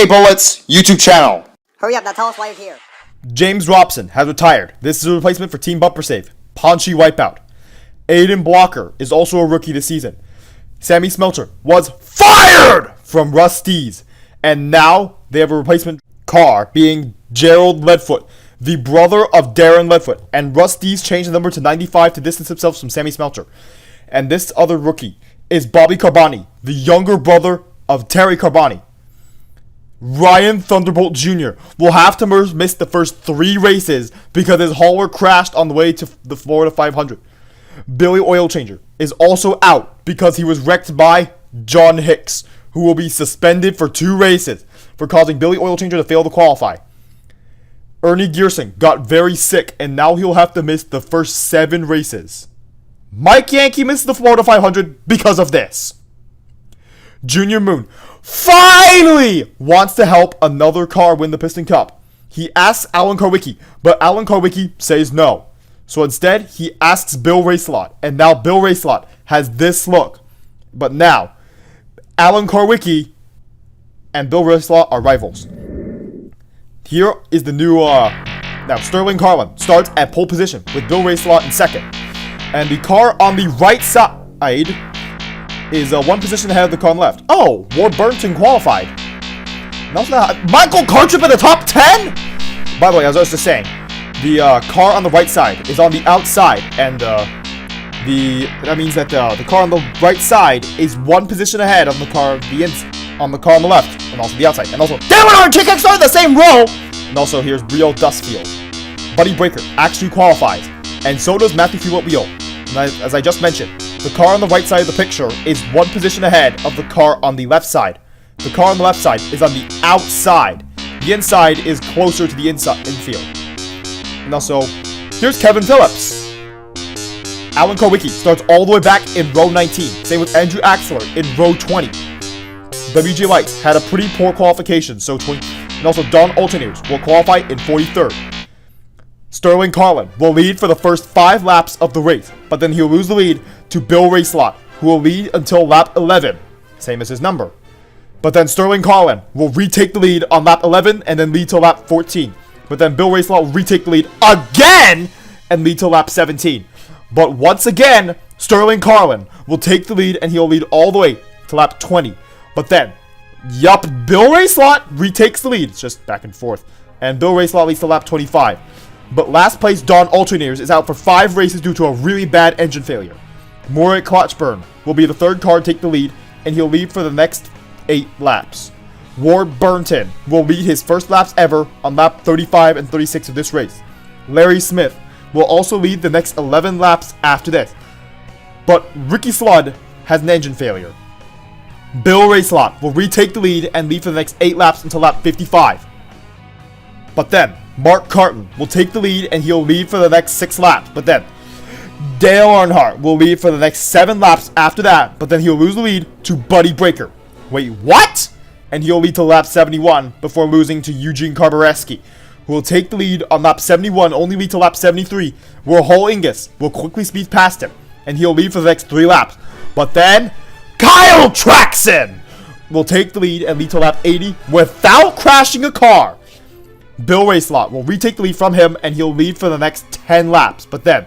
A Bullets YouTube channel. Hurry up, now tell us why you're here. James Robson has retired. This is a replacement for Team Bumper Save. Paunchy Wipeout. Aiden Blocker is also a rookie this season. Sammy Smelter was fired from Rusty's. And now they have a replacement car being Gerald Leadfoot, the brother of Darren Leadfoot. And Rusty's changed the number to 95 to distance himself from Sammy Smelter. And this other rookie is Bobby Carboni, the younger brother of Terry Carboni. Ryan Thunderbolt Jr. will have to miss the first 3 races because his hauler crashed on the way to the Florida 500. Billy Oilchanger is also out because he was wrecked by John Hicks, who will be suspended for 2 races for causing Billy Oilchanger to fail to qualify. Ernie Gearsing got very sick and now he'll have to miss the first 7 races. Mike Yankee missed the Florida 500 because of this. Junior Moon finally wants to help another car win the Piston Cup. He asks Alan Karwicki, but Alan Karwicki says no. So instead, he asks Bill Racelot, and now Bill Racelot has this look. But now, Alan Karwicki and Bill Racelot are rivals. Here is the new, now Sterling Carlin starts at pole position with Bill Racelot in second. And the car on the right side is 1 position ahead of the car on the left. Oh, Ward Burnton qualified. Michael Cartrip in the top 10? By the way, as I was just saying, the car on the right side is on the outside, and that means that the car on the right side is 1 position ahead of the car on the car on the left, and also the outside. And also, Darren and Chick are in the same row! And also, here's Rio Dustfield. Buddy Breaker actually qualifies, and so does Matthew Fewett-Wheel. And as I just mentioned, the car on the right side of the picture is 1 position ahead of the car on the left side. The car on the left side is on the outside. The inside is closer to the infield. And also, here's Kevin Phillips. Alan Karwicki starts all the way back in row 19. Same with Andrew Axler in row 20. WJ Light had a pretty poor qualification, so 20. And also, Don Alternates will qualify in 43rd. Sterling Carlin will lead for the first 5 laps of the race, but then he'll lose the lead to Bill Racelot, who will lead until lap 11, same as his number. But then Sterling Carlin will retake the lead on lap 11 and then lead to lap 14. But then Bill Racelot will retake the lead again and lead to lap 17. But once again, Sterling Carlin will take the lead and he'll lead all the way to lap 20. But then, Bill Racelot retakes the lead. It's just back and forth. And Bill Racelot leads to lap 25. But last place Don Alternators is out for 5 races due to a really bad engine failure. Murray Clutchburn will be the 3rd car to take the lead, and he'll lead for the next 8 laps. Ward Burnton will lead his first laps ever on lap 35 and 36 of this race. Larry Smith will also lead the next 11 laps after this. But Ricky Slood has an engine failure. Bill Racelot will retake the lead and lead for the next 8 laps until lap 55. But then, Mark Carton will take the lead and he'll lead for the next 6 laps. But then, Dale Earnhardt will lead for the next 7 laps after that. But then he'll lose the lead to Buddy Breaker. Wait, what? And he'll lead to lap 71 before losing to Eugene Karbareski, who will take the lead on lap 71, only lead to lap 73, where Hull Ingus will quickly speed past him. And he'll lead for the next 3 laps. But then, Kyle Traxon will take the lead and lead to lap 80 without crashing a car. Bill Racelot will retake the lead from him and he'll lead for the next 10 laps. But then,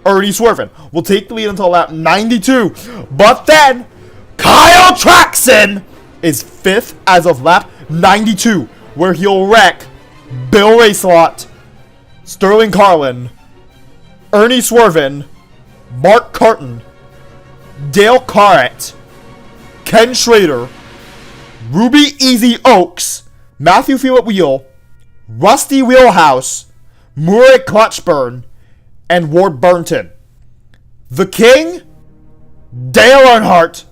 Ernie Swerven will take the lead until lap 92. But then, Kyle Traxon is 5th as of lap 92, where he'll wreck Bill Racelot, Sterling Carlin, Ernie Swerven, Mark Carton, Dale Carrett, Ken Schrader, Ruby Easy Oaks, Matthew Fewett-Wheel, Rusty Wheelhouse, Murray Clutchburn, and Ward Burnton. The King, Dale Earnhardt,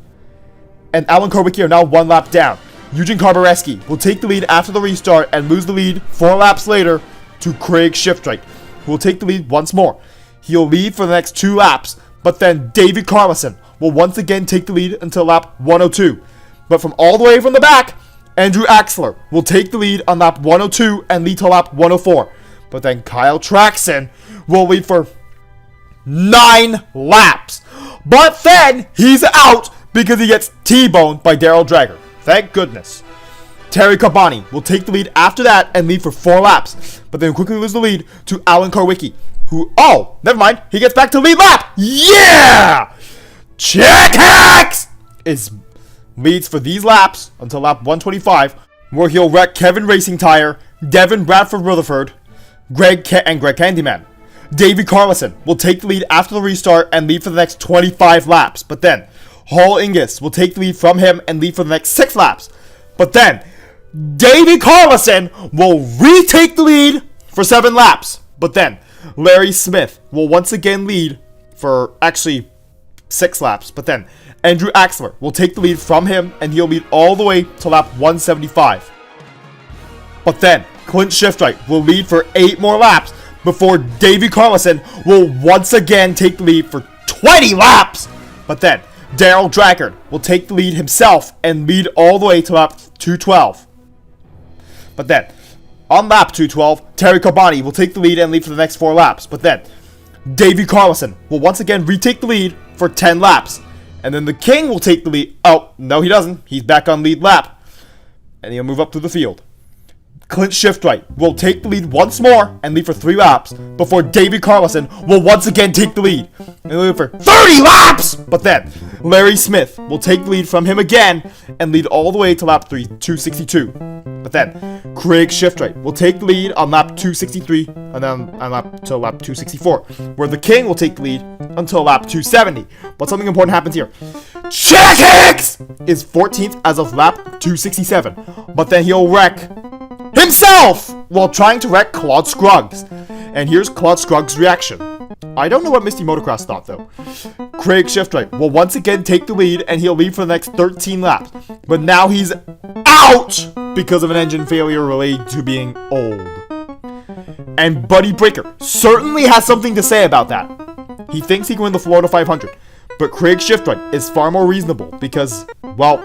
and Alan Karwicki are now 1 lap down. Eugene Karbareski will take the lead after the restart and lose the lead 4 laps later to Craig Shiftrite, who will take the lead once more. He'll lead for the next 2 laps, but then David Carlson will once again take the lead until lap 102. But from all the way from the back, Andrew Axler will take the lead on lap 102 and lead to lap 104. But then Kyle Traxon will lead for 9 laps. But then he's out because he gets T-boned by Daryl Drager. Thank goodness. Terry Carboni will take the lead after that and lead for 4 laps, but then quickly lose the lead to Alan Karwicki, who, oh, never mind, he gets back to lead lap. Yeah! Check Hacks leads for these laps until lap 125, where he'll wreck Kevin Racing Tire, Devin Bradford Rutherford, Greg Candyman. Davey Carlson will take the lead after the restart and lead for the next 25 laps, but then Hall Ingus will take the lead from him and lead for the next 6 laps, but then Davey Carlson will retake the lead for 7 laps, but then Larry Smith will once again lead for actually 6 laps, but then Andrew Axler will take the lead from him and he'll lead all the way to lap 175. But then Clint Shiftwright will lead for 8 more laps before Davey Carlson will once again take the lead for 20 laps. But then Daryl Draggard will take the lead himself and lead all the way to lap 212. But then on lap 212, Terry Carboni will take the lead and lead for the next 4 laps. But then Davey Carlson will once again retake the lead for 10 laps. And then the King will take the lead. Oh, no he doesn't. He's back on lead lap. And he'll move up through the field. Clint Shiftwright will take the lead once more and lead for 3 laps before Davey Carlson will once again take the lead and lead for 30 laps! But then Larry Smith will take the lead from him again and lead all the way to lap 262. But then Craig Shiftwright will take the lead on lap 263 and then on lap 264, where the King will take the lead until lap 270. But something important happens here. Check Hicks is 14th as of lap 267, but then he'll wreck himself while trying to wreck Claude Scruggs. And here's Claude Scruggs' reaction. I don't know what Misty Motocross thought though. Craig Shiftwright will once again take the lead and he'll lead for the next 13 laps. But now he's out because of an engine failure related to being old. And Buddy Breaker certainly has something to say about that. He thinks he can win the Florida 500. But Craig Shiftwright is far more reasonable because, well,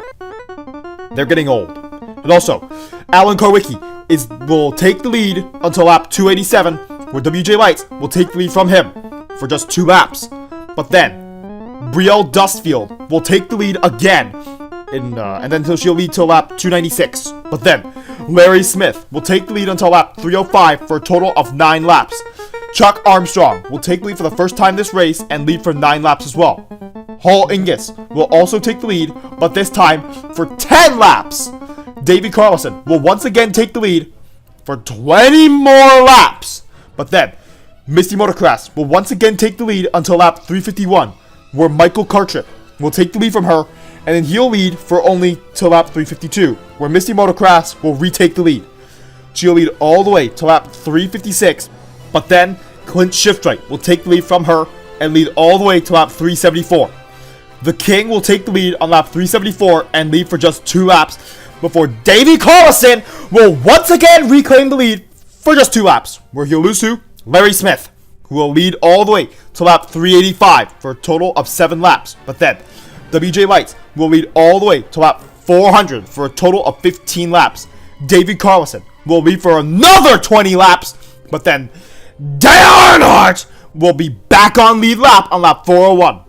they're getting old. And also, Alan Karwicki will take the lead until lap 287, where WJ Lights will take the lead from him for just 2 laps. But then, Brielle Dustfield will take the lead again, and then she'll lead till lap 296. But then, Larry Smith will take the lead until lap 305 for a total of 9 laps. Chuck Armstrong will take the lead for the first time this race and lead for 9 laps as well. Hall Ingus will also take the lead, but this time for 10 laps. Davey Carlson will once again take the lead for 20 more laps. But then, Misty Motocross will once again take the lead until lap 351, where Michael Cartrip will take the lead from her, and then he'll lead for only till lap 352, where Misty Motocross will retake the lead. She'll lead all the way to lap 356, but then Clint Shiftwright will take the lead from her and lead all the way to lap 374. The King will take the lead on lap 374 and lead for just 2 laps, before Davey Carlson will once again reclaim the lead for just 2 laps, where he'll lose to Larry Smith, who will lead all the way to lap 385 for a total of 7 laps. But then, WJ Lights will lead all the way to lap 400 for a total of 15 laps. Davey Carlson will lead for another 20 laps, but then Dale Earnhardt will be back on lead lap on lap 401.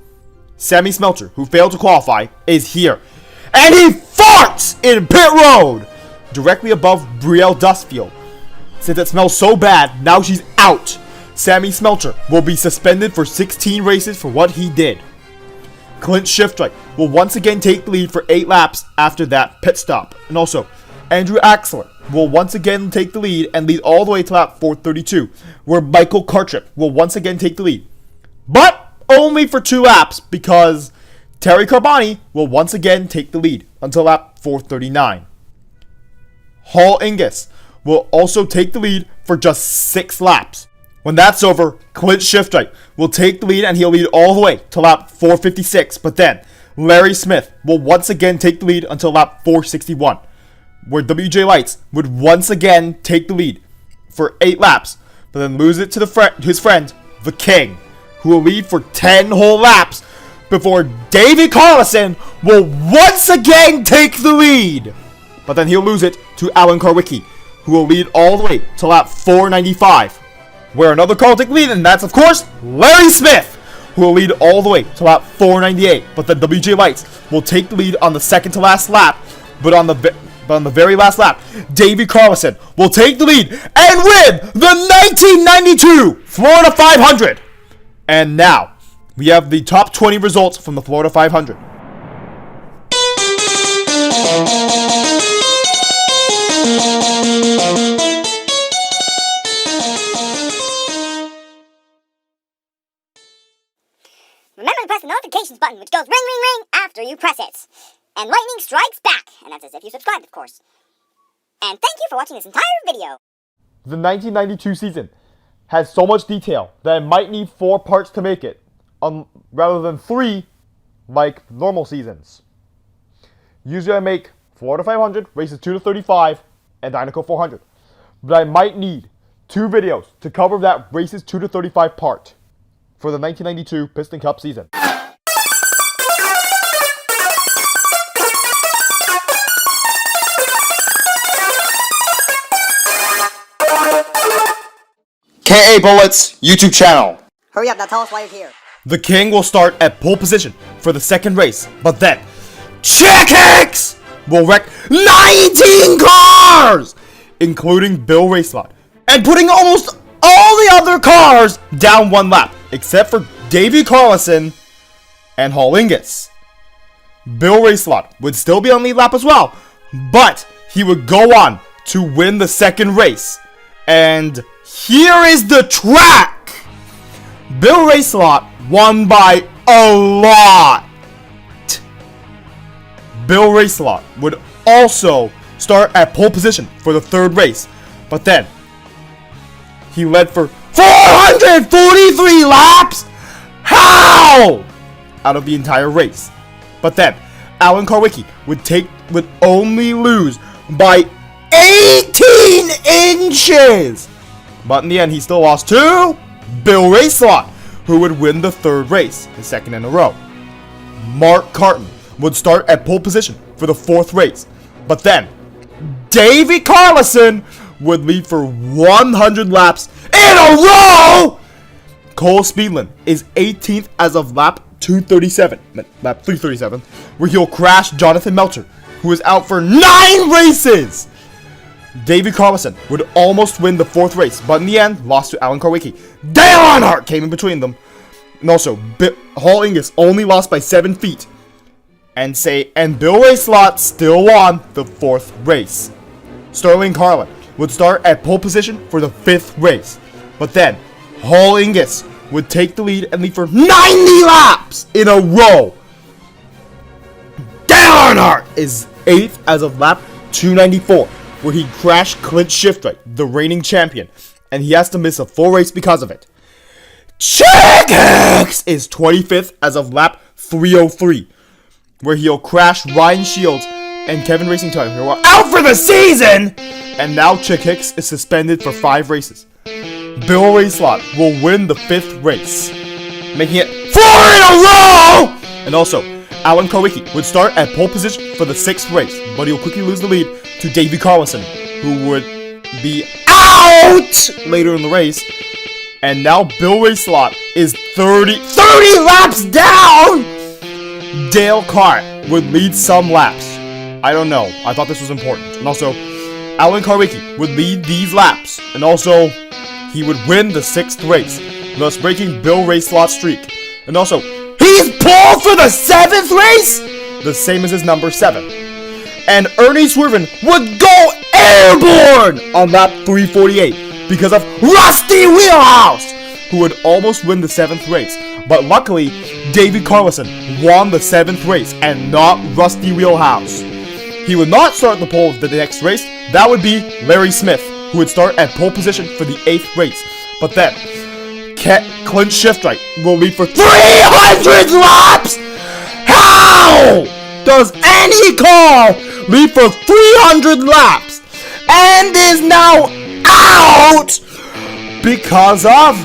Sammy Smeltzer, who failed to qualify, is here. And he farts in pit road directly above Brielle Dustfield. Since it smells so bad, now she's out. Sammy Smeltzer will be suspended for 16 races for what he did. Clint Shiftwright will once again take the lead for 8 laps after that pit stop. And also, Andrew Axler will once again take the lead and lead all the way to lap 432, where Michael Cartrip will once again take the lead. But only for 2 laps, because Terry Carboni will once again take the lead until lap 439. Hall Ingus will also take the lead for just 6 laps. When that's over, Clint Shiftwright will take the lead and he'll lead all the way to lap 456. But then, Larry Smith will once again take the lead until lap 461, where WJ Lights would once again take the lead for 8 laps, but then lose it to his friend, the King, who will lead for 10 whole laps before Davey Carlson will once again take the lead. But then he'll lose it to Alan Karwicki, who will lead all the way to lap 495, where another car will take the lead, and that's, of course, Larry Smith, who will lead all the way to lap 498. But then WJ Lights will take the lead on the second to last lap, but on the But on the very last lap, Davey Carlson will take the lead and win the 1992 Florida 500. And now, we have the top 20 results from the Florida 500. Remember to press the notifications button, which goes ring, ring, ring after you press it. And lightning strikes back, and that's as if you subscribed, of course. And thank you for watching this entire video. The 1992 season has so much detail that it might need 4 parts to make it, rather than 3 like normal seasons. Usually I make Florida 500, races 2 to 35, and Dinoco 400. But I might need 2 videos to cover that races 2 to 35 part for the 1992 Piston Cup season. KA Bullets YouTube channel. Hurry up, now tell us why you're here. The King will start at pole position for the second race, but then Chick Hicks will wreck 19 cars, including Bill Racelot, and putting almost all the other cars down 1 lap, except for Davey Carlson and Hall Ingus. Bill Racelot would still be on lead lap as well, but he would go on to win the second race. And here is the track. Bill Racelot won by a lot. Bill Racelot would also start at pole position for the third race, but then he led for 443 laps. How? Out of the entire race. But then Alan Karwicki would only lose by 18 inches. But in the end, he still lost to Bill Racelot, who would win the third race, his second in a row. Mark Carton would start at pole position for the fourth race. But then Davey Carlson would lead for 100 laps in a row. Cole Speedland is 18th as of lap 337, where he'll crash Jonathan Melcher, who is out for 9 races. Davey Carlson would almost win the fourth race, but in the end, lost to Alan Karwicki. Dale Earnhardt came in between them. And also, Hall Ingus only lost by 7 feet. And Bill Racelot still won the fourth race. Sterling Carlin would start at pole position for the fifth race. But then, Hall Ingus would take the lead and lead for 90 laps in a row. Dale Earnhardt is 8th as of lap 294, where he crashed Clint Shiftwright, the reigning champion, and he has to miss a full race because of it. Chick Hicks is 25th as of lap 303, where he'll crash Ryan Shields and Kevin Racing Time, who are out for the season, and now Chick Hicks is suspended for 5 races. Bill Racelot will win the 5th race, making it 4 in a row! And also, Alan Karwicki would start at pole position for the 6th race, but he'll quickly lose the lead to Davey Carlson, who would be out later in the race. And now Bill Racelot is 30 laps down! Dale Earnhardt would lead some laps. I don't know. I thought this was important. And also, Alan Karwicki would lead these laps. And also, he would win the 6th race, thus breaking Bill Racelot's streak. And also, he's pole for the 7th race! The same as his number 7. And Ernie Swerven would go airborne on lap 348 because of Rusty Wheelhouse, who would almost win the 7th race. But luckily, Davey Carlson won the 7th race and not Rusty Wheelhouse. He would not start the pole of the next race. That would be Larry Smith, who would start at pole position for the 8th race. But then, Clint Shiftwright will lead for 300 laps! How does any car lead for 300 laps and is now out because of...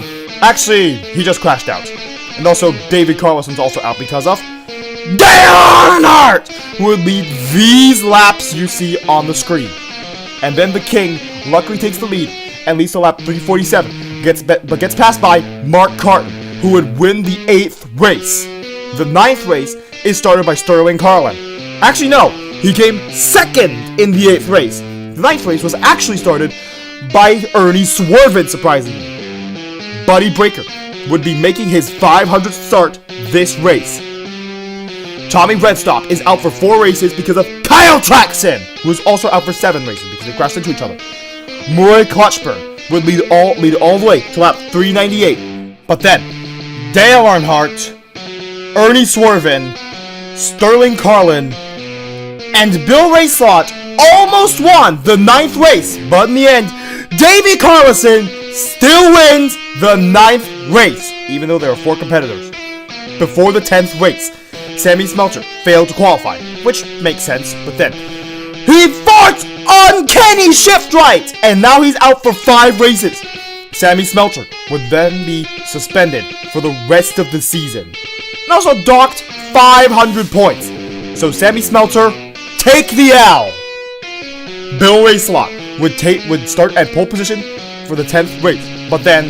Actually, he just crashed out. And also, Davey Carlson's also out because of Dale Earnhardt, who would lead these laps you see on the screen. And then the King luckily takes the lead and leads to lap 347, but gets passed by Mark Carton, who would win the 8th race. The 9th race is started by Sterling Carlin. Actually, no, he came second in the 8th race. The 9th race was actually started by Ernie Swervin, surprisingly. Buddy Breaker would be making his 500th start this race. Tommy Redstock is out for 4 races because of Kyle Traxon, who is also out for 7 races because they crashed into each other. Murray Clutchburn would lead all the way to lap 398. But then, Dale Earnhardt, Ernie Swervin, Sterling Carlin, and Bill Rayslott almost won the 9th race, but in the end, Davey Carlson still wins the 9th race, even though there are 4 competitors. Before the 10th race, Sammy Smeltzer failed to qualify, which makes sense, but then he fought uncanny shift right, and now he's out for 5 races. Sammy Smeltzer would then be suspended for the rest of the season, and also docked 500 points. So Sammy Smeltzer, take the L. Bill Rayslott would start at pole position for the 10th race, but then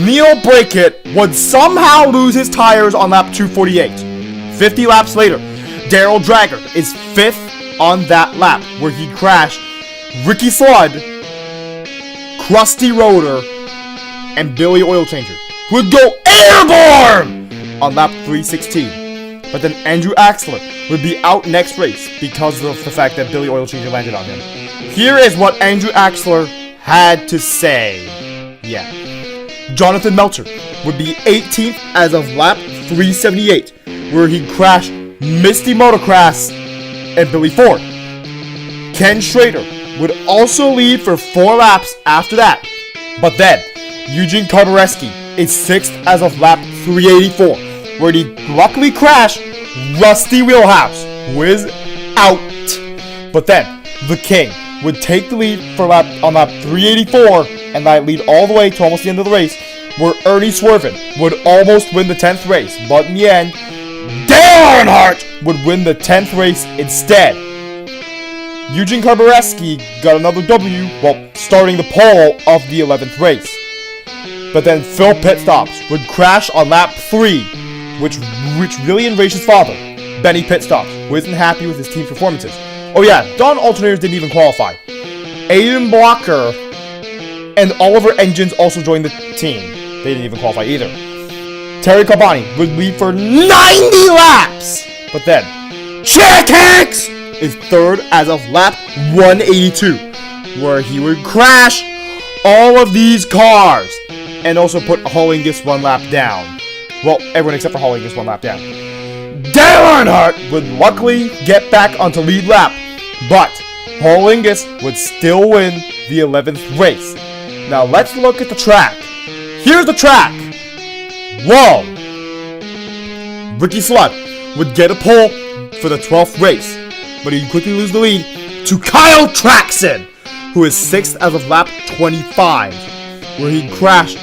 Neil Brackett would somehow lose his tires on lap 248. 50 laps later, Darryl Draggart is 5th on that lap, where he crashed Ricky Slood, Krusty Rotor, and Billy Oil Changer, who would go airborne on lap 316. But then Andrew Axler would be out next race because of the fact that Billy Oil Changer landed on him. Here is what Andrew Axler had to say. Yeah. Jonathan Melcher would be 18th as of lap 378, where he crashed Misty Motocross and Billy Ford. Ken Schrader would also lead for 4 laps after that. But then, Eugene Karbareski is 6th as of lap 384, where he luckily crashed Rusty Wheelhouse, who is out. But then, the King would take the lead on lap 384, and that lead all the way to almost the end of the race, where Ernie Swervin would almost win the 10th race, but in the end, Dale Earnhardt would win the 10th race instead. Eugene Karbareski got another W while starting the pole of the 11th race. But then Phil Pitstops would crash on lap 3, which really enraged his father, Benny Pitstops, who isn't happy with his team's performances. Oh yeah, Don Alternators didn't even qualify. Aiden Blocker and Oliver Engines also joined the team. They didn't even qualify either. Terry Cabani would lead for 90 laps! But then, Chick Hicks is 3rd as of lap 182, where he would crash all of these cars and also put Hollingus 1 lap down. Well, everyone except for Hollingus 1 lap down. Dale Earnhardt would luckily get back onto lead lap, but Hollingus would still win the 11th race. Now let's look at the track. Here's the track. Whoa! Ricky Slood would get a pole for the 12th race, but he'd quickly lose the lead to Kyle Traxon, who is 6th as of lap 25, where he'd crash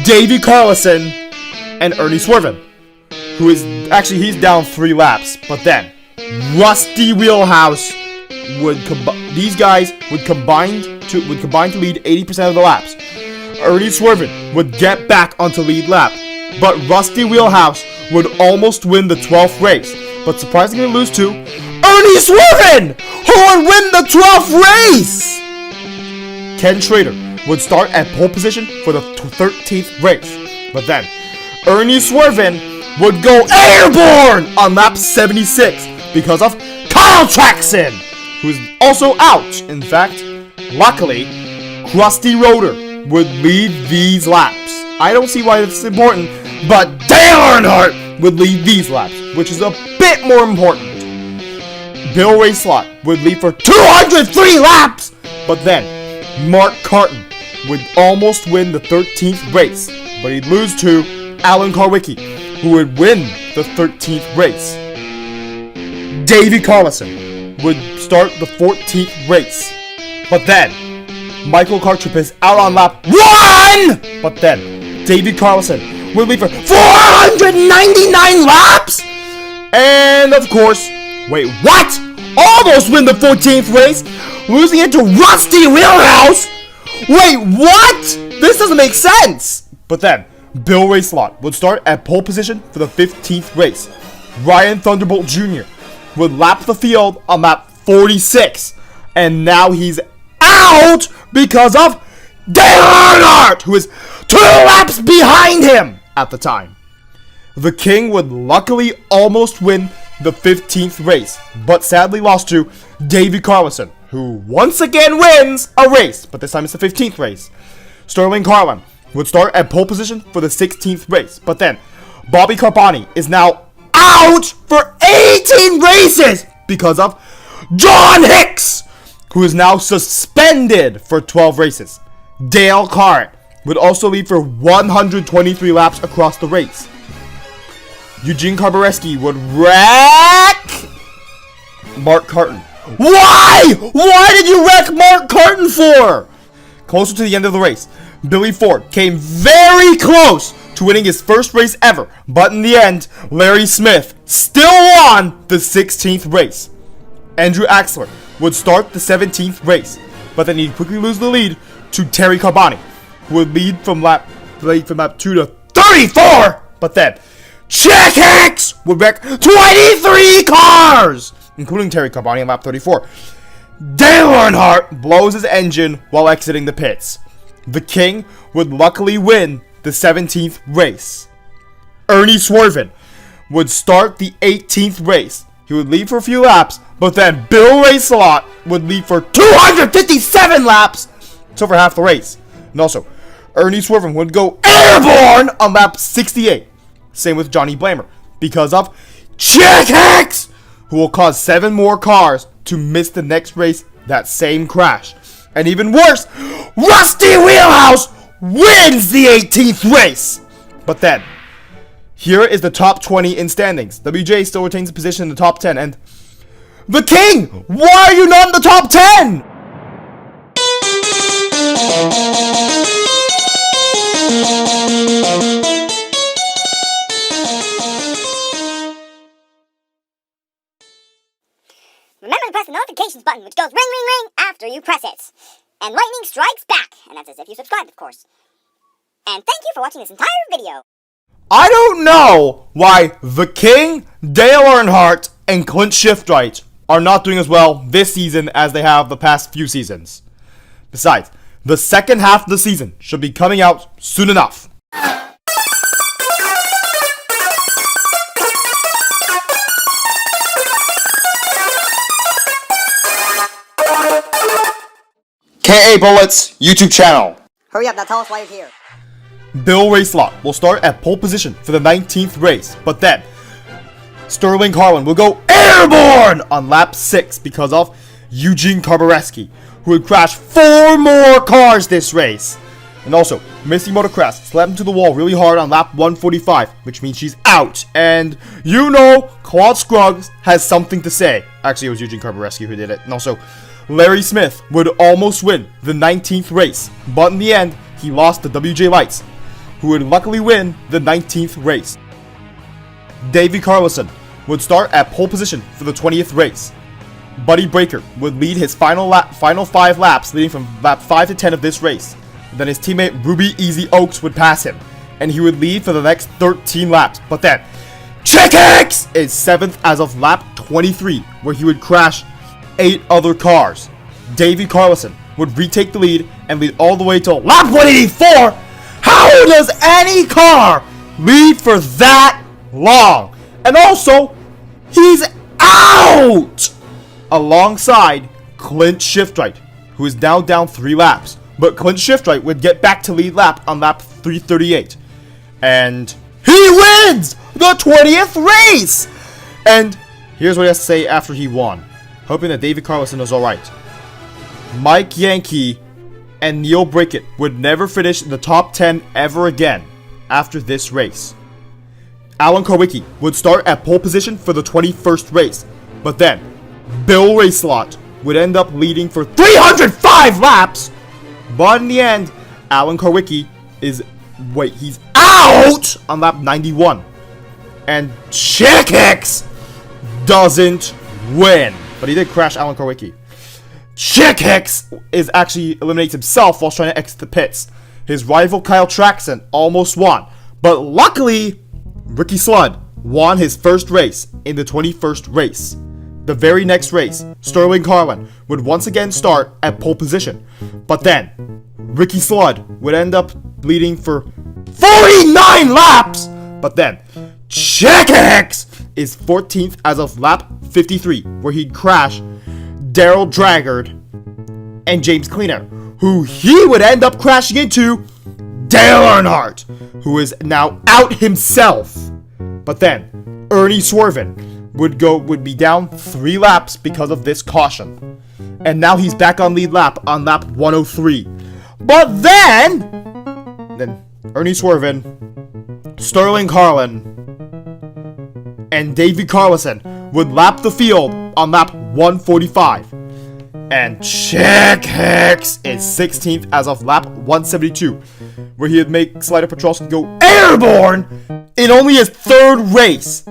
Davey Carlson and Ernie Swervin, who is actually he's down 3 laps. But then Rusty Wheelhouse these guys would combine to lead 80% of the laps. Ernie Swervin would get back onto lead lap, but Rusty Wheelhouse would almost win the 12th race, but surprisingly lose to Ernie Swervin, who would win the 12th race! Ken Schrader would start at pole position for the 13th race, but then Ernie Swervin would go airborne on lap 76 because of Kyle Traxon, who is also out. In fact, luckily, Krusty Rotor would lead these laps. I don't see why this is important, but Dale Earnhardt would lead these laps, which is a bit more important. Bill Rayslott would lead for 203 laps, but then Mark Carton would almost win the 13th race, but he'd lose to Alan Karwicki, who would win the 13th race. Davey Carlson would start the 14th race, but then Michael Kartrup is out on lap 1! But then Davey Carlson would lead for 499 laps! And of course, wait, what? Almost win the 14th race, losing it to Rusty Wheelhouse? Wait, what? This doesn't make sense! But then, Bill Rayslott would start at pole position for the 15th race. Ryan Thunderbolt Jr. would lap the field on lap 46. And now he's out because of Dale Earnhardt, who is 2 laps behind him at the time. The King would luckily almost win the 15th race, but sadly lost to Davey Carlson, who once again wins a race, but this time it's the 15th race. Sterling Carlin would start at pole position for the 16th race, but then Bobby Carboni is now out for 18 races because of John Hicks, who is now suspended for 12 races. Dale Earnhardt would also lead for 123 laps across the race. Eugene Karbareski would wreck Mark Carton. Why? Why did you wreck Mark Carton for? Closer to the end of the race, Billy Ford came very close to winning his first race ever, but in the end, Larry Smith still won the 16th race. Andrew Axler would start the 17th race, but then he'd quickly lose the lead to Terry Carboni, who would lead from lap 2 to 34, but then Chick Hicks would wreck 23 cars, including Terry Carboni on lap 34. Dale Earnhardt blows his engine while exiting the pits. The King would luckily win the 17th race. Ernie Swerven would start the 18th race. He would lead for a few laps, but then Bill Racelot would lead for 257 laps. It's over half the race. And also, Ernie Swerven would go airborne on lap 68. Same with Johnny Blamer, because of Chick Hicks, who will cause 7 more cars to miss the next race that same crash. And even worse, Rusty Wheelhouse wins the 18th race. But then, here is the top 20 in standings. WJ still retains a position in the top 10, and the King, why are you not in the top 10? Remember to press the notifications button, which goes ring, ring, ring after you press it. And lightning strikes back, and that's as if you subscribed, of course. And thank you for watching this entire video. I don't know why the King, Dale Earnhardt, and Clint Shiftwright are not doing as well this season as they have the past few seasons. Besides, the second half of the season should be coming out soon enough. KA Bullets YouTube channel. Hurry up, now tell us why you're here. Bill Racelot will start at pole position for the 19th race, but then Sterling Carlin will go airborne on lap 6 because of Eugene Karbareski, who would crash 4 more cars this race. And also, Missy Motocross slammed into the wall really hard on lap 145, which means she's out. And you know, Claude Scruggs has something to say. Actually, it was Eugene Karbareski who did it. And also, Larry Smith would almost win the 19th race, but in the end, he lost to WJ Lights, who would luckily win the 19th race. Davey Carlson would start at pole position for the 20th race. Buddy Breaker would lead his final 5 laps, leading from lap 5 to 10 of this race. Then his teammate Ruby Easy Oaks would pass him, and he would lead for the next 13 laps. But then, Chick Hicks is 7th as of lap 23, where he would crash 8 other cars. Davey Carlson would retake the lead and lead all the way till lap 184. How does any car lead for that long? And also, he's out alongside Clint Shiftwright, who is now down 3 laps. But Clint Shiftwright would get back to lead lap on lap 338. And he wins the 20th race! And here's what he has to say after he won, hoping that David Carlson is alright. Mike Yankee and Neil Brickett would never finish in the top 10 ever again after this race. Alan Karwicki would start at pole position for the 21st race, but then Bill Racelot would end up leading for 305 laps, but in the end, Alan Karwicki he's out on lap 91. And Chick Hicks doesn't win, but he did crash Alan Karwicki. Chick Hicks actually eliminates himself while trying to exit the pits. His rival Kyle Traxon almost won, but luckily, Ricky Sludd won his first race in the 21st race. the very next race, Sterling Carlin would once again start at pole position. But then, Ricky Slood would end up leading for 49 laps! But then, Chick-Hicks is 14th as of lap 53, where he'd crash Daryl Draggard and James Cleaner, who he would end up crashing into Dale Earnhardt, who is now out himself. But then, Ernie Swervin would be down 3 laps because of this caution. And now he's back on lead lap on lap 103. But then Ernie Swervin, Sterling Carlin, and Davey Carlson would lap the field on lap 145. And Chick-Hicks is 16th as of lap 172, where he would make Slider Petrosky go airborne in only his 3rd race.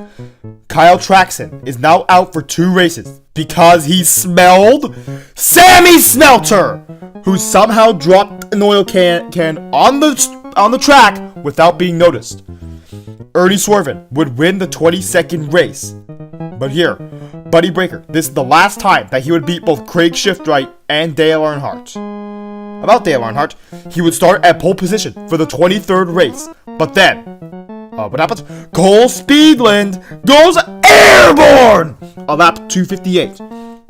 Kyle Traxon is now out for 2 races because he smelled Sammy Smelter, who somehow dropped an oil can on the track without being noticed. Ernie Swervin would win the 22nd race. But here, Buddy Breaker, this is the last time that he would beat both Craig Shiftwright and Dale Earnhardt. About Dale Earnhardt, he would start at pole position for the 23rd race. But then, what happens? Cole Speedland goes airborne on lap 258,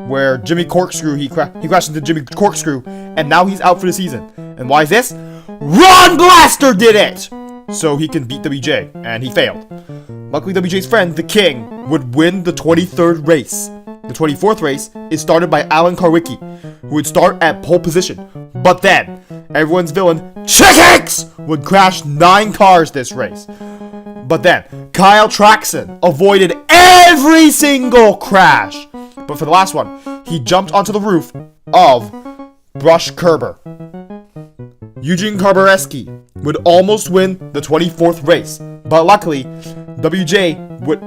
where Jimmy Corkscrew, he crashed into Jimmy Corkscrew, and now he's out for the season. And why is this? Ron Blaster did it! So he can beat WJ, and he failed. Luckily, WJ's friend, the King, would win the 23rd race. The 24th race is started by Alan Karwicki, who would start at pole position. But then, everyone's villain, Chick-Hicks, would crash 9 cars this race. But then, Kyle Traxon avoided every single crash. But for the last one, he jumped onto the roof of Brush Kerber. Eugene Karbareski would almost win the 24th race. But luckily, WJ would...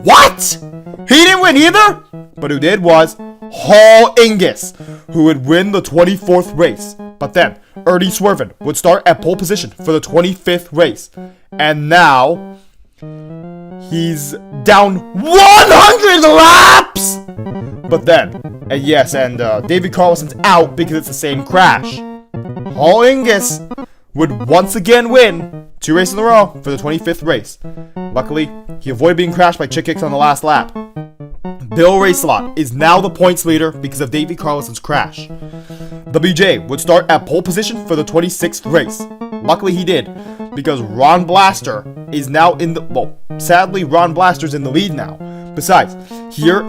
What? He didn't win either? But who did was Hall Ingus, who would win the 24th race. But then, Ernie Swervin would start at pole position for the 25th race. And now, he's down 100 laps! But then, David Carlson's out because it's the same crash. Hall Ingus would once again win 2 races in a row for the 25th race. Luckily, he avoided being crashed by Chick-Hicks on the last lap. Bill Racelot is now the points leader because of Davey Carlson's crash. WJ would start at pole position for the 26th race. Luckily he did, because Ron Blaster is now in the... Well, sadly Ron Blaster's in the lead now. Besides, here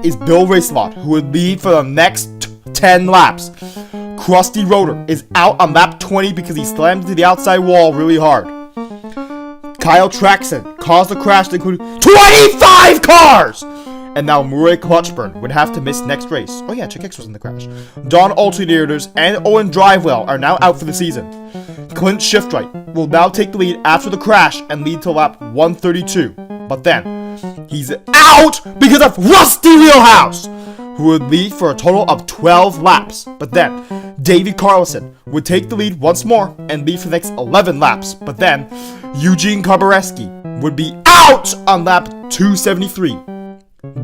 is Bill Racelot, who would lead for the next 10 laps. Krusty Rotor is out on lap 20 because he slammed into the outside wall really hard. Kyle Traxon caused a crash that included 25 cars! And now Murray Clutchburn would have to miss next race. Oh yeah, Chick-Hicks was in the crash. Don Alternators and Owen Drivewell are now out for the season. Clint Shiftwright will now take the lead after the crash and lead to lap 132. But then, he's out because of Rusty Wheelhouse, who would lead for a total of 12 laps. But then, Davey Carlson would take the lead once more and lead for the next 11 laps. But then, Eugene Karbareski would be out on lap 273.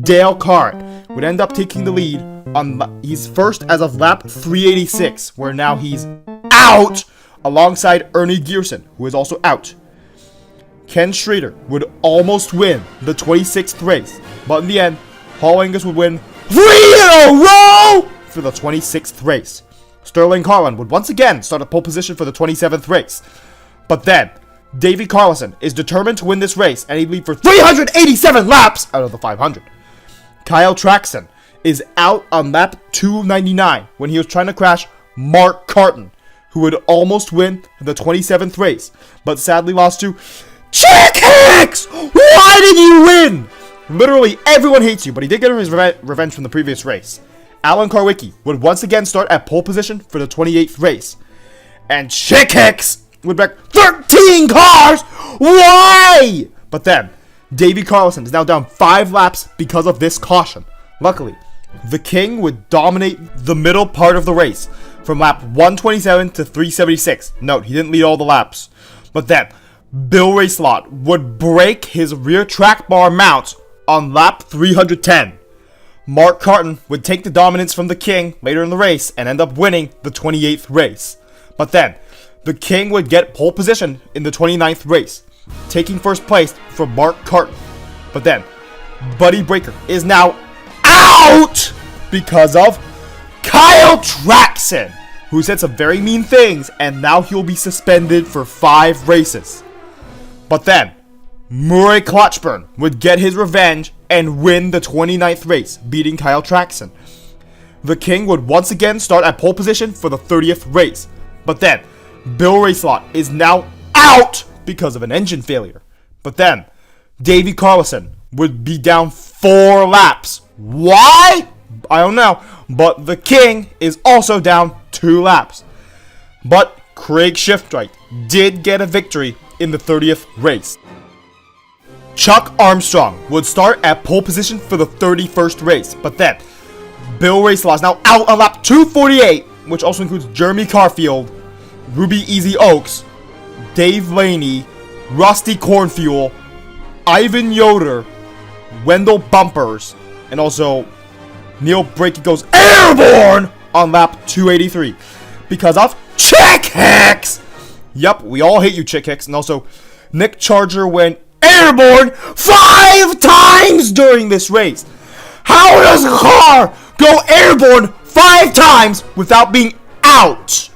Dale Carrett would end up taking the lead on he's first as of lap 386, where now he's out alongside Ernie Gearson, who is also out. Ken Schrader would almost win the 26th race, but in the end, Hall Ingus would win 3 in a row for the 26th race. Sterling Carlin would once again start at pole position for the 27th race. But then, Davey Carlson is determined to win this race, and he'd lead for 387 laps out of the 500. Kyle Traxon is out on lap 299 when he was trying to crash Mark Carton, who would almost win the 27th race, but sadly lost to Chick-Hicks! Why did you win? Literally everyone hates you, but he did get his revenge from the previous race. Alan Karwicki would once again start at pole position for the 28th race. And Chick-Hicks would wreck 13 cars! Why? But then, Davey Carlson is now down 5 laps because of this caution. Luckily, the King would dominate the middle part of the race from lap 127 to 376. Note, he didn't lead all the laps. But then, Bill Racelot would break his rear track bar mount on lap 310. Mark Carton would take the dominance from the King later in the race and end up winning the 28th race. But then, the King would get pole position in the 29th race, taking first place from Mark Carton. But then, Buddy Breaker is now out because of Kyle Traxon, who said some very mean things, and now he'll be suspended for 5 races. But then, Murray Clochburn would get his revenge and win the 29th race, beating Kyle Traxon. The King would once again start at pole position for the 30th race. But then, Bill Racelot is now out because of an engine failure. But then, Davey Carlson would be down 4 laps. Why? I don't know. But the King is also down 2 laps. But Craig Shiftwright did get a victory in the 30th race. Chuck Armstrong would start at pole position for the 31st race. But then, Bill Racelot is now out on lap 248, which also includes Jeremy Carfield, Ruby Easy Oaks, Dave Laney, Rusty Cornfuel, Ivan Yoder, Wendell Bumpers, and also Neil Breaky goes airborne on lap 283 because of Chick Hicks. Yup, we all hate you, Chick Hicks. And also, Nick Charger went airborne 5 times during this race. How does a car go airborne 5 times without being out?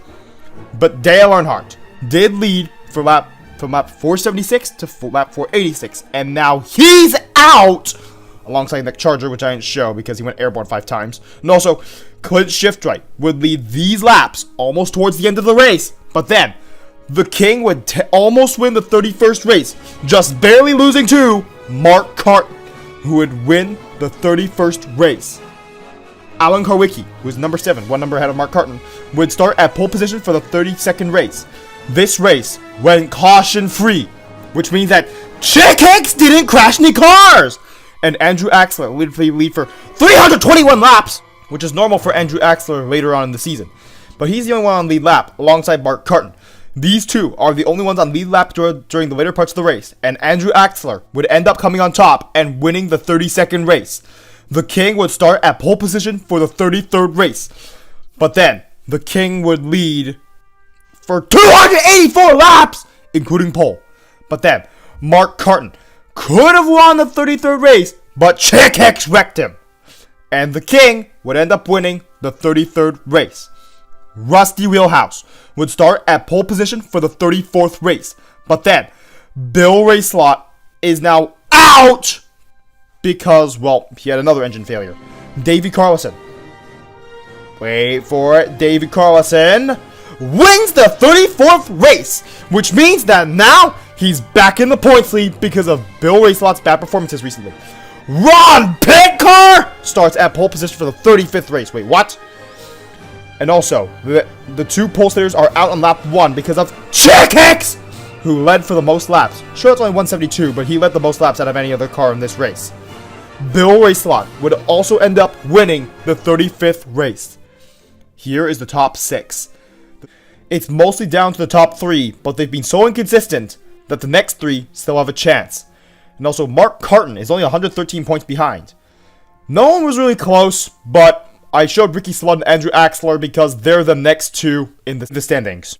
But Dale Earnhardt did lead from lap 476 to lap 486, and now he's out alongside Nick Charger, which I didn't show because he went airborne 5 times. And also, Clint Shiftwright would lead these laps almost towards the end of the race, but then the King would almost win the 31st race, just barely losing to Mark Carton, who would win the 31st race. Alan Karwicki, who is number 7, 1 number ahead of Mark Carton, would start at pole position for the 32nd race. This race went caution-free, which means that Chick Hicks didn't crash any cars! And Andrew Axler would lead for 321 laps, which is normal for Andrew Axler later on in the season. But he's the only one on lead lap, alongside Mark Carton. These two are the only ones on lead lap during the later parts of the race, and Andrew Axler would end up coming on top and winning the 32nd race. The King would start at pole position for the 33rd race. But then, the King would lead for 284 laps, including pole. But then, Mark Carton could have won the 33rd race, but Chick Hicks wrecked him. And the King would end up winning the 33rd race. Rusty Wheelhouse would start at pole position for the 34th race. But then, Bill Racelot is now out because, well, he had another engine failure. Davey Carlson. Wait for it. Davey Carlson wins the 34th race, which means that now he's back in the points lead because of Bill Racelot's bad performances recently. Ron Pitcar starts at pole position for the 35th race. Wait, what? And also, the 2 pole sitters are out on lap 1 because of Chick Hicks, who led for the most laps. Sure, it's only 172, but he led the most laps out of any other car in this race. Bill Racelot would also end up winning the 35th race. Here is the top 6. It's mostly down to the top 3, but they've been so inconsistent that the next 3 still have a chance. And also, Mark Carton is only 113 points behind. No one was really close, but I showed Ricky Slood and Andrew Axler because they're the next 2 in the standings.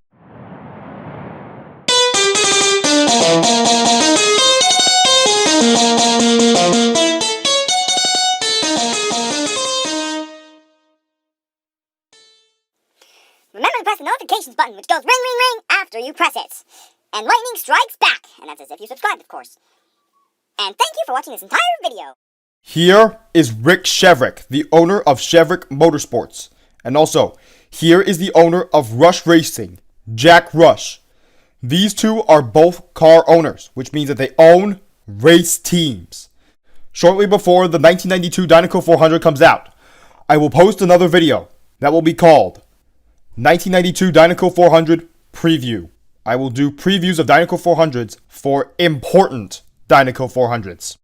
Remember to press the notifications button, which goes ring, ring, ring after you press it. And lightning strikes back, and that's as if you subscribed, of course. And thank you for watching this entire video. Here is Rick Chevrick, the owner of Chevrick Motorsports. And also, here is the owner of Rush Racing, Jack Rush. These 2 are both car owners, which means that they own race teams. Shortly before the 1992 Dinoco 400 comes out, I will post another video that will be called 1992 Dinoco 400 Preview. I will do previews of Dinoco 400s for important Dinoco 400s.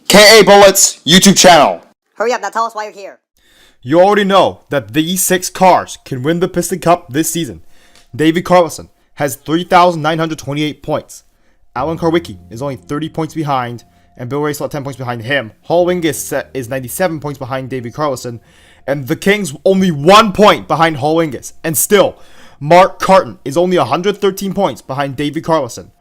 KA Bullets YouTube channel. Hurry up, now tell us why you're here. You already know that these 6 cars can win the Piston Cup this season. David Carlson has 3,928 points. Alan Karwicki is only 30 points behind, and Bill Rayslot 10 points behind him. Hall Ingus is 97 points behind David Carlson, and the Kings only 1 point behind Hall Ingus. And still, Mark Carton is only 113 points behind David Carlson.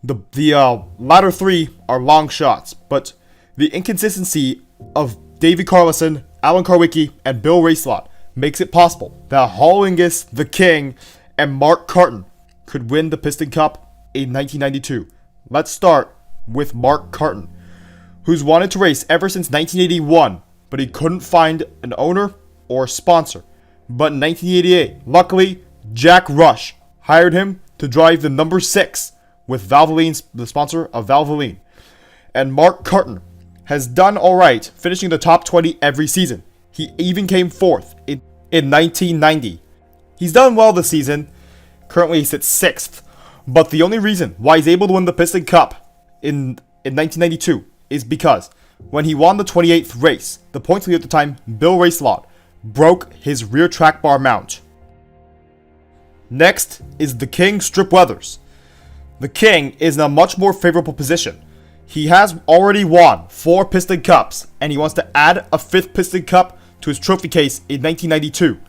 The latter three are long shots, but the inconsistency of David Carlson, Alan Karwicki, and Bill Rayslot makes it possible that Hall Ingus, the King, and Mark Carton could win the Piston Cup in 1992. Let's start with Mark Carton, who's wanted to race ever since 1981, but he couldn't find an owner or sponsor. But in 1988, luckily, Jack Rush hired him to drive the number 6 with Valvoline, the sponsor of Valvoline. And Mark Carton has done alright, finishing the top 20 every season. He even came 4th in 1990. He's done well this season. Currently he sits 6th. But the only reason why he's able to win the Piston Cup in 1992 is because when he won the 28th race, the points leader at the time, Bill Rayslot, broke his rear track bar mount. Next is the King Strip Weathers. The King is in a much more favorable position. He has already won 4 Piston Cups, and he wants to add a 5th Piston Cup to his trophy case in 1992.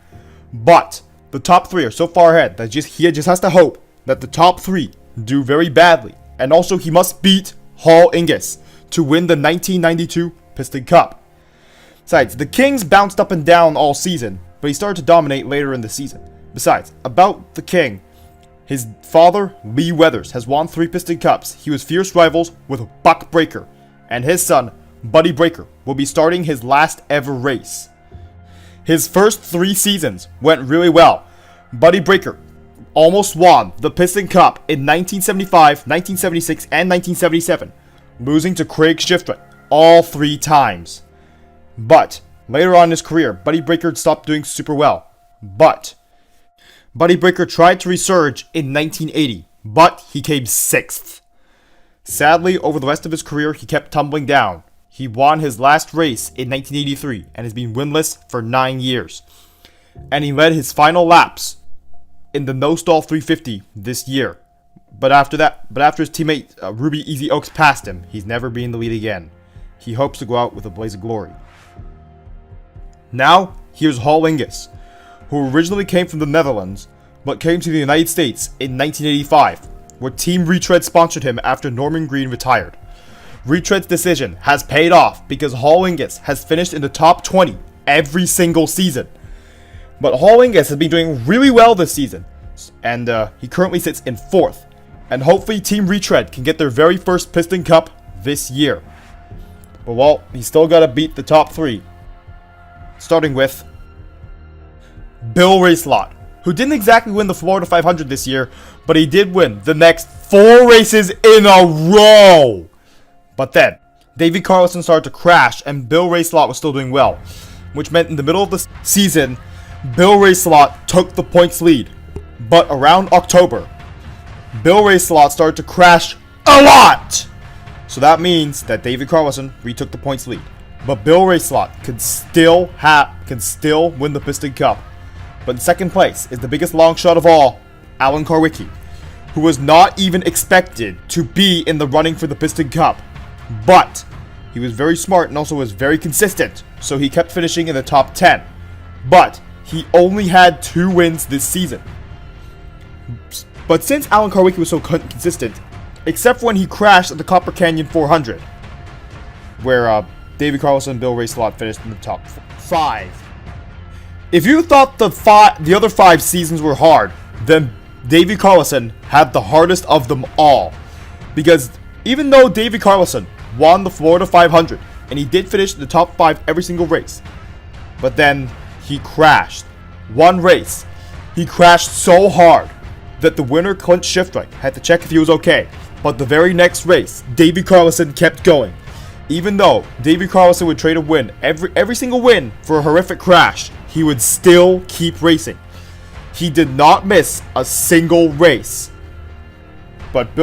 But the top 3 are so far ahead that he just has to hope that the top 3 do very badly. And also he must beat Hall Ingus to win the 1992 Piston Cup. Besides, the Kings bounced up and down all season, but he started to dominate later in the season. Besides, about the King, his father, Lee Weathers, has won 3 Piston Cups. He was fierce rivals with Buck Breaker, and his son, Buddy Breaker, will be starting his last ever race. His first 3 seasons went really well. Buddy Breaker almost won the Piston Cup in 1975, 1976, and 1977, losing to Craig Shifrin all 3 times. But later on in his career, Buddy Breaker stopped doing super well. But Buddy Breaker tried to resurge in 1980, but he came 6th. Sadly, over the rest of his career, he kept tumbling down. He won his last race in 1983 and has been winless for 9 years. And he led his final laps in the No Stall 350 this year. But after his teammate Ruby Easy Oaks passed him, he's never been in the lead again. He hopes to go out with a blaze of glory. Now, here's Hall Ingus, who originally came from the Netherlands, but came to the United States in 1985, where Team Retread sponsored him after Norman Green retired. Retread's decision has paid off because Hall Ingus has finished in the top 20 every single season. But Hall Ingus has been doing really well this season, and he currently sits in 4th. And hopefully Team Retread can get their very first Piston Cup this year. But well, he's still got to beat the top 3. Starting with Bill Rayslot, who didn't exactly win the Florida 500 this year, but he did win the next 4 races in a row. But then, David Carlson started to crash, and Bill Rayslot was still doing well, which meant in the middle of the season, Bill Rayslot took the points lead. But around October, Bill Rayslot started to crash a lot! So that means that David Carlson retook the points lead. But Bill Rayslot can still win the Piston Cup. But in second place is the biggest long shot of all, Alan Karwicki, who was not even expected to be in the running for the Piston Cup. But he was very smart and also was very consistent, so he kept finishing in the top 10. But he only had 2 wins this season. But since Alan Karwicki was so consistent, except for when he crashed at the Copper Canyon 400, where David Carlson and Bill Rayslot finished in the top 5. If you thought the other 5 seasons were hard, then David Carlson had the hardest of them all. Because even though David Carlson won the Florida 500, and he did finish in the top 5 every single race, but then he crashed. One race, he crashed so hard that the winner, Clint Shifrin, had to check if he was okay. But the very next race, David Carlson kept going. Even though David Carlson would trade a win, every single win, for a horrific crash, he would still keep racing. He did not miss a single race. But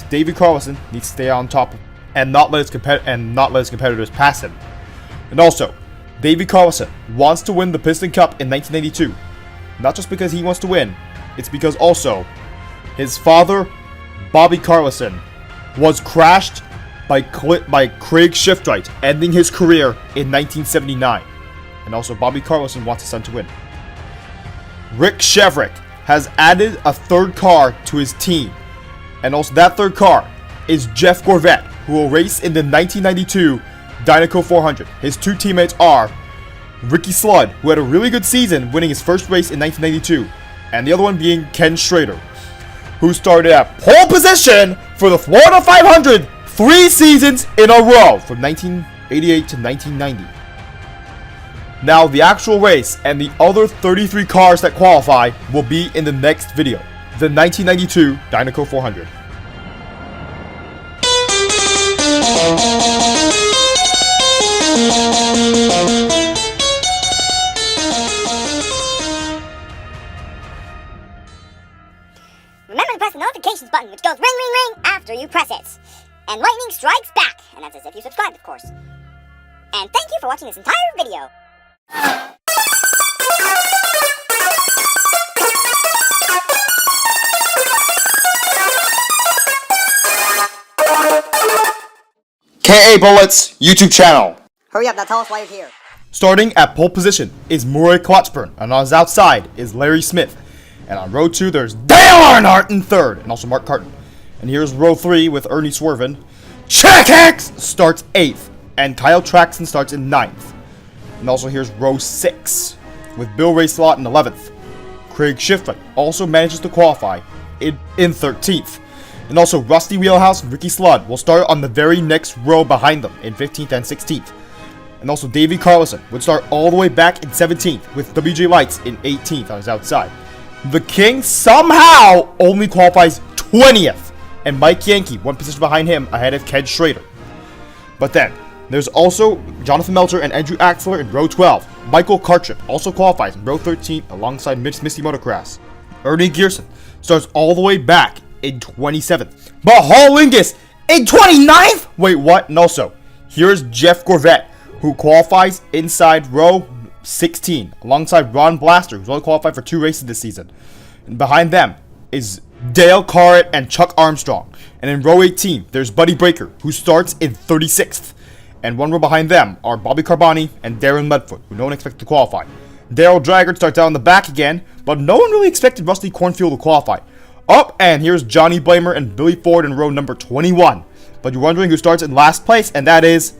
David Carlson needs to stay on top and not let his competitors pass him. And also, David Carlson wants to win the Piston Cup in 1992, not just because he wants to win, It's because also his father, Bobby Carlison, was crashed by Craig Shiftright, ending his career in 1979. And also Bobby Carlison wants his son to win. Rick Chevrick has added a third car to his team. And also that third car is Jeff Gorvette, who will race in the 1992 Dinoco 400. His two teammates are Ricky Sludd, who had a really good season, winning his first race in 1992. And the other one being Ken Schrader, who started at pole position for the Florida 500 3 seasons in a row from 1988 to 1990. Now, the actual race and the other 33 cars that qualify will be in the next video, the 1992 Dinoco 400. Remember to press the notifications button, which goes ring, ring, ring after you press it. And lightning strikes back, and that's as if you subscribed, of course. And thank you for watching this entire video. KA Bullets YouTube channel. Hurry up, now tell us why you're here. Starting at pole position is Murray Klotzburn, and on his outside is Larry Smith. And on row 2, there's Dale Earnhardt in 3rd, and also Mark Carton. And here's row 3 with Ernie Swervin. Check X starts 8th, and Kyle Traxton starts in 9th. And also here's row 6 with Bill Rayslott in 11th. Craig Shiftright also manages to qualify in 13th. And also Rusty Wheelhouse and Ricky Sludd will start on the very next row behind them in 15th and 16th. And also Davey Carlson would start all the way back in 17th with WJ Lights in 18th on his outside. The King somehow only qualifies 20th, and Mike Yankee one position behind him ahead of Ken Schrader. But then, there's also Jonathan Melcher and Andrew Axler in row 12. Michael Cartrip also qualifies in row 13 alongside Misty Motocross. Ernie Gearson starts all the way back in 27th. But Hall Lingus in 29th? Wait, what? And also, here's Jeff Gorvette, who qualifies inside row 16 alongside Ron Blaster, who's only qualified for 2 races this season. And behind them is Dale Carrett and Chuck Armstrong. And in row 18, there's Buddy Breaker, who starts in 36th. And one row behind them are Bobby Carboni and Darren Ledfoot, who no one expected to qualify. Daryl Draggart starts down the back again, but no one really expected Rusty Cornfield to qualify. Up, and here's Johnny Blamer and Billy Ford in row number 21. But you're wondering who starts in last place, and that is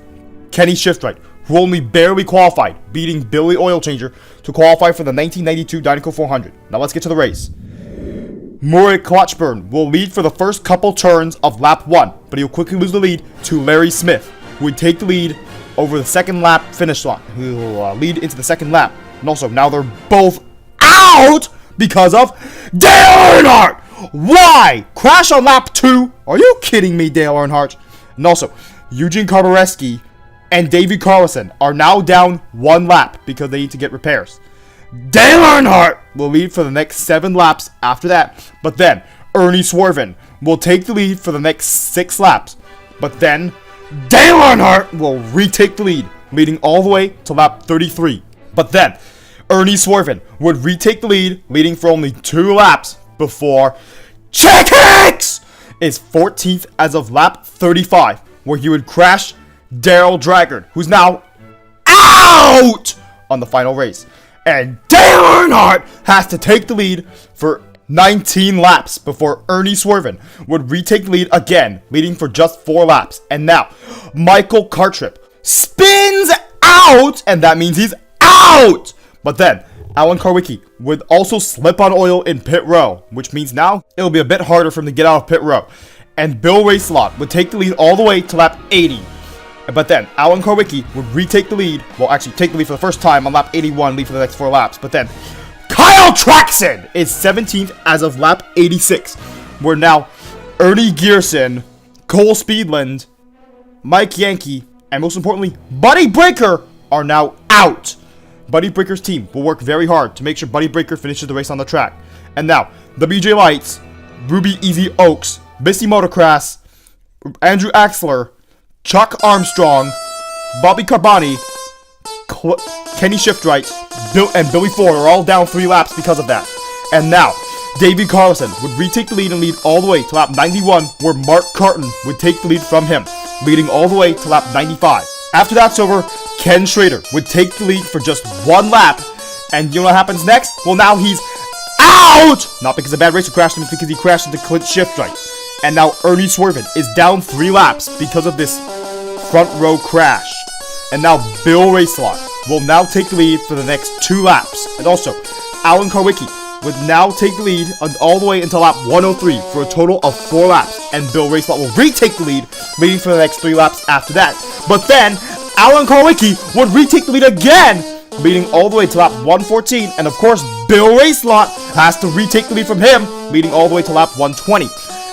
Kenny Shiftright, who only barely qualified, beating Billy Oilchanger to qualify for the 1992 Dinoco 400. Now let's get to the race. Murray Klotzburn will lead for the first couple turns of lap 1, but he'll quickly lose the lead to Larry Smith, who would take the lead over the second lap finish line, who will lead into the second lap. And also, now they're both out because of Dale Earnhardt! Why? Crash on lap 2? Are you kidding me, Dale Earnhardt? And also, Eugene Karbareski and Davey Carlson are now down 1 lap because they need to get repairs. Dale Earnhardt will lead for the next 7 laps after that, but then Ernie Swervin will take the lead for the next 6 laps, but then Dale Earnhardt will retake the lead, leading all the way to lap 33. But then Ernie Swervin would retake the lead, leading for only 2 laps before Check X is 14th as of lap 35, where he would crash Daryl Draggart, who's now out on the final race. And Dale Earnhardt has to take the lead for 19 laps before Ernie Swervin would retake the lead again, leading for just 4 laps. And now, Michael Cartrip spins out, and that means he's out! But then, Alan Karwicki would also slip on oil in pit row, which means now it'll be a bit harder for him to get out of pit row. And Bill Rayslott would take the lead all the way to lap 80. But then, Alan Karwicki would retake the lead, well actually take the lead for the first time on lap 81, lead for the next 4 laps. But then, Kyle Traxton is 17th as of lap 86, where now Ernie Gearson, Cole Speedland, Mike Yankee, and most importantly, Buddy Breaker are now out. Buddy Breaker's team will work very hard to make sure Buddy Breaker finishes the race on the track. And now, WJ Lights, Ruby Easy Oaks, Misty Motocross, Andrew Axler, Chuck Armstrong, Bobby Carboni, Kenny Shiftright, and Billy Ford are all down 3 laps because of that. And now, Davey Carlson would retake the lead and lead all the way to lap 91, where Mark Carton would take the lead from him, leading all the way to lap 95. After that's over, Ken Schrader would take the lead for just one lap, and you know what happens next? Well, now he's out! Not because a bad racer crashed him, it's because he crashed into Clint Shiftright. And now Ernie Swerven is down 3 laps because of this front row crash. And now Bill Racelot will now take the lead for the next 2 laps. And also, Alan Karwicki would now take the lead all the way until lap 103 for a total of 4 laps. And Bill Racelot will retake the lead, leading for the next 3 laps after that. But then, Alan Karwicki would retake the lead again, leading all the way to lap 114. And of course, Bill Racelot has to retake the lead from him, leading all the way to lap 120.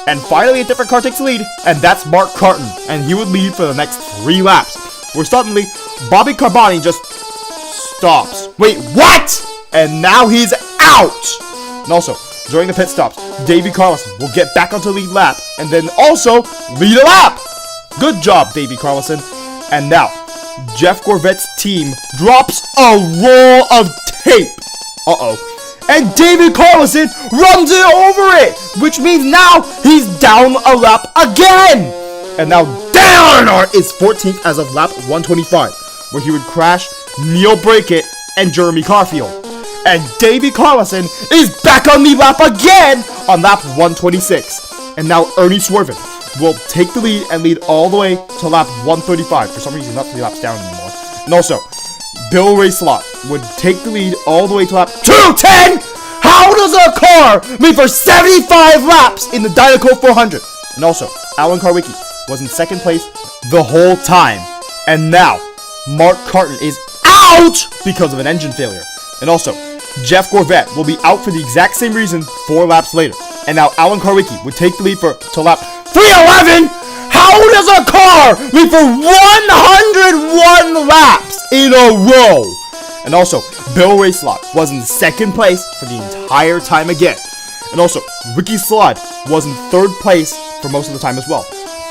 And finally, a different car takes the lead, and that's Mark Carton. And he would lead for the next 3 laps, where suddenly, Bobby Carboni just stops. Wait, what? And now he's out! And also, during the pit stops, Davey Carlson will get back onto the lead lap, and then also lead a lap! Good job, Davey Carlson. And now, Jeff Gorvet's team drops a roll of tape. Uh-oh. And David Carlson runs it over it, which means now he's down a lap again. And now Dale Earnhardt is 14th as of lap 125, where he would crash Neil Brackett and Jeremy Carfield. And Davey Carlson is back on the lap again on lap 126. And now Ernie Swerven will take the lead and lead all the way to lap 135. For some reason, not 3 laps down anymore. And also, Bill Racelot would take the lead all the way to lap 210! How does a car lead for 75 laps in the Dinoco 400? And also, Alan Karwicki was in 2nd place the whole time. And now, Mark Carton is out because of an engine failure. And also, Jeff Gorvet will be out for the exact same reason 4 laps later. And now Alan Karwicki would take the lead to lap 311! How does a car lead for 101 laps in a row? And also, Bill Racelot was in 2nd place for the entire time again. And also, Ricky Slud was in 3rd place for most of the time as well.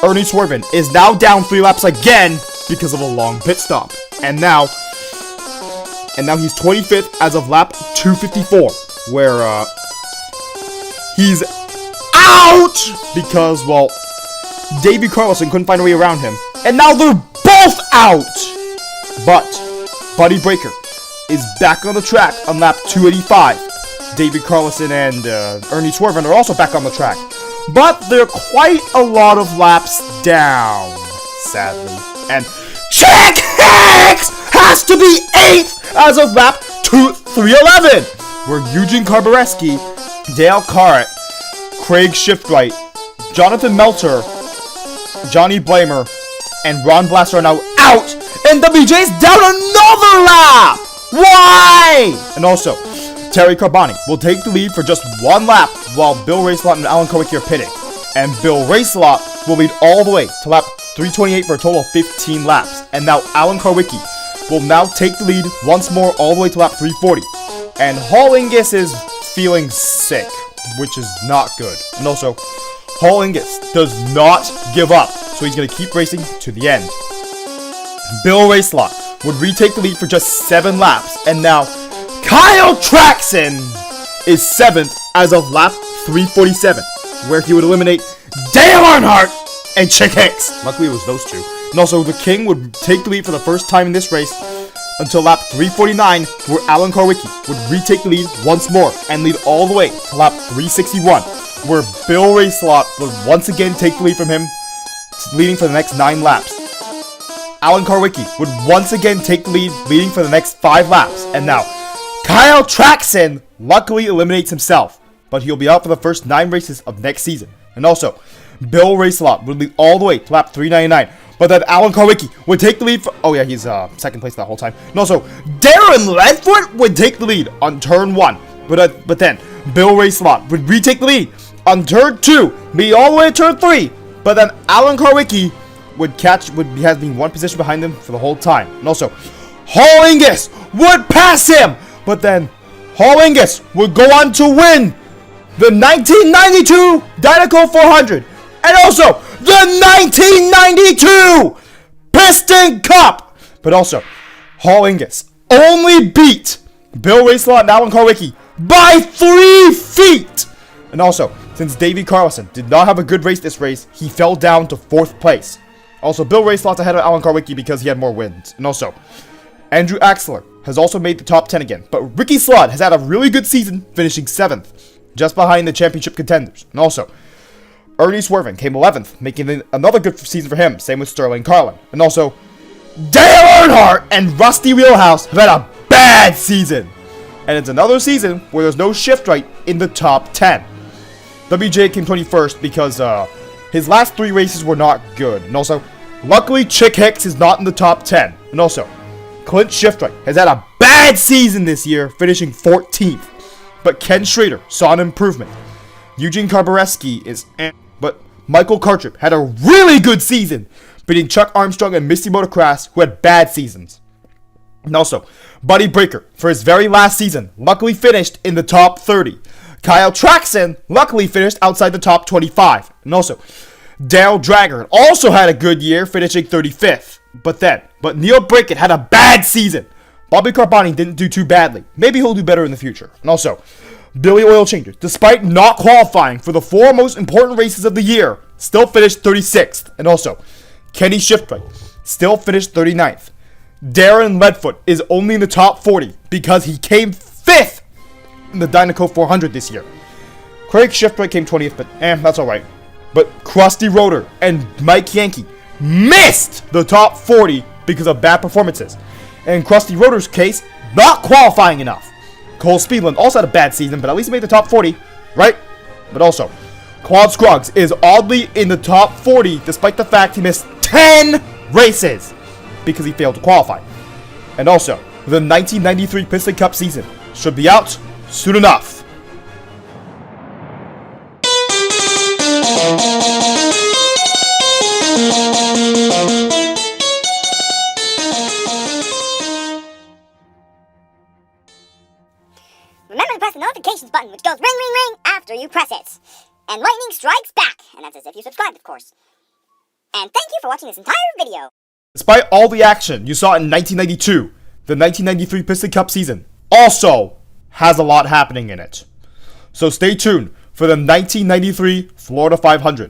Ernie Swerven is now down 3 laps again because of a long pit stop. And now he's 25th as of lap 254, where he's out because, well, Davey Carlson couldn't find a way around him. And now they're both out! But Buddy Breaker is back on the track on lap 285. David Carlson and Ernie Swerven are also back on the track. But they're quite a lot of laps down, sadly. And Chick Hicks has to be 8th as of lap 311, where Eugene Karbareski, Dale Carrett, Craig Shiftright, Jonathan Melter, Johnny Blamer, and Ron Blaster are now out, and WJ's down another lap! Why? And also, Terry Carboni will take the lead for just 1 lap while Bill Racelot and Alan Karwicki are pitting. And Bill Racelot will lead all the way to lap 328 for a total of 15 laps. And now Alan Karwicki will now take the lead once more all the way to lap 340. And Hollingus is feeling sick, which is not good. And also, Hollingus does not give up, so he's going to keep racing to the end. Bill Racelot would retake the lead for just 7 laps, and now Kyle Traxon is 7th as of lap 347, where he would eliminate Dale Earnhardt and Chick Hicks. Luckily it was those two. And also, the King would take the lead for the first time in this race until lap 349, where Alan Karwicki would retake the lead once more and lead all the way to lap 361, where Bill Racelot would once again take the lead from him, leading for the next 9 laps. Alan Karwicki would once again take the lead, leading for the next 5 laps. And now, Kyle Traxon luckily eliminates himself, but he'll be out for the first 9 races of next season. And also, Bill Racelot would lead all the way to lap 399, but then Alan Karwicki would take the lead for... Oh yeah, he's 2nd place that whole time. And also, Darren Ledford would take the lead on turn 1, but then Bill Racelot would retake the lead on turn 2, be all the way to turn 3, but then Alan Karwicki has been 1 position behind him for the whole time. And also, Hollingus would pass him, but then Hollingus would go on to win the 1992 Dinoco 400, and also the 1992 Piston Cup. But also, Hollingus only beat Bill Racelot and Alan Karwicki by 3 feet And also, since Davey Carlson did not have a good race this race, he fell down to 4th place. Also, Bill raced lots ahead of Alan Karwicki because he had more wins. And also, Andrew Axler has also made the top 10 again. But Ricky Slod has had a really good season, finishing 7th, just behind the championship contenders. And also, Ernie Swervin came 11th, making another good season for him. Same with Sterling Carlin. And also, Dale Earnhardt and Rusty Wheelhouse have had a bad season. And it's another season where there's no shift right in the top 10. WJ came 21st because his last 3 races were not good. And also, luckily Chick Hicks is not in the top 10. And also, Clint Shiftright has had a bad season this year, finishing 14th. But Ken Schrader saw an improvement. Eugene Karbareski is but Michael Cartrip had a really good season, beating Chuck Armstrong and Misty Motocross, who had bad seasons. And also, Buddy Breaker, for his very last season, luckily finished in the top 30. Kyle Traxon luckily finished outside the top 25. And also, Daryl Dragger also had a good year, finishing 35th. But Neil Brackett had a bad season. Bobby Carboni didn't do too badly. Maybe he'll do better in the future. And also, Billy Oil Changers, despite not qualifying for the 4 most important races of the year, still finished 36th. And also, Kenny Shiftright still finished 39th. Darren Leadfoot is only in the top 40 because he came 5th in the Dinoco 400 this year. Craig Shiftright came 20th, but that's alright. But Krusty Roeder and Mike Yankee missed the top 40 because of bad performances. And in Krusty Roeder's case, not qualifying enough. Cole Speedland also had a bad season, but at least he made the top 40, right? But also, Claude Scruggs is oddly in the top 40 despite the fact he missed 10 races because he failed to qualify. And also, the 1993 Piston Cup season should be out soon enough. Remember to press the notifications button, which goes ring, ring, ring after you press it. And lightning strikes back, and that's as if you subscribed, of course. And thank you for watching this entire video. Despite all the action you saw in 1992, the 1993 Piston Cup season also has a lot happening in it. So stay tuned for the 1993 Florida 500.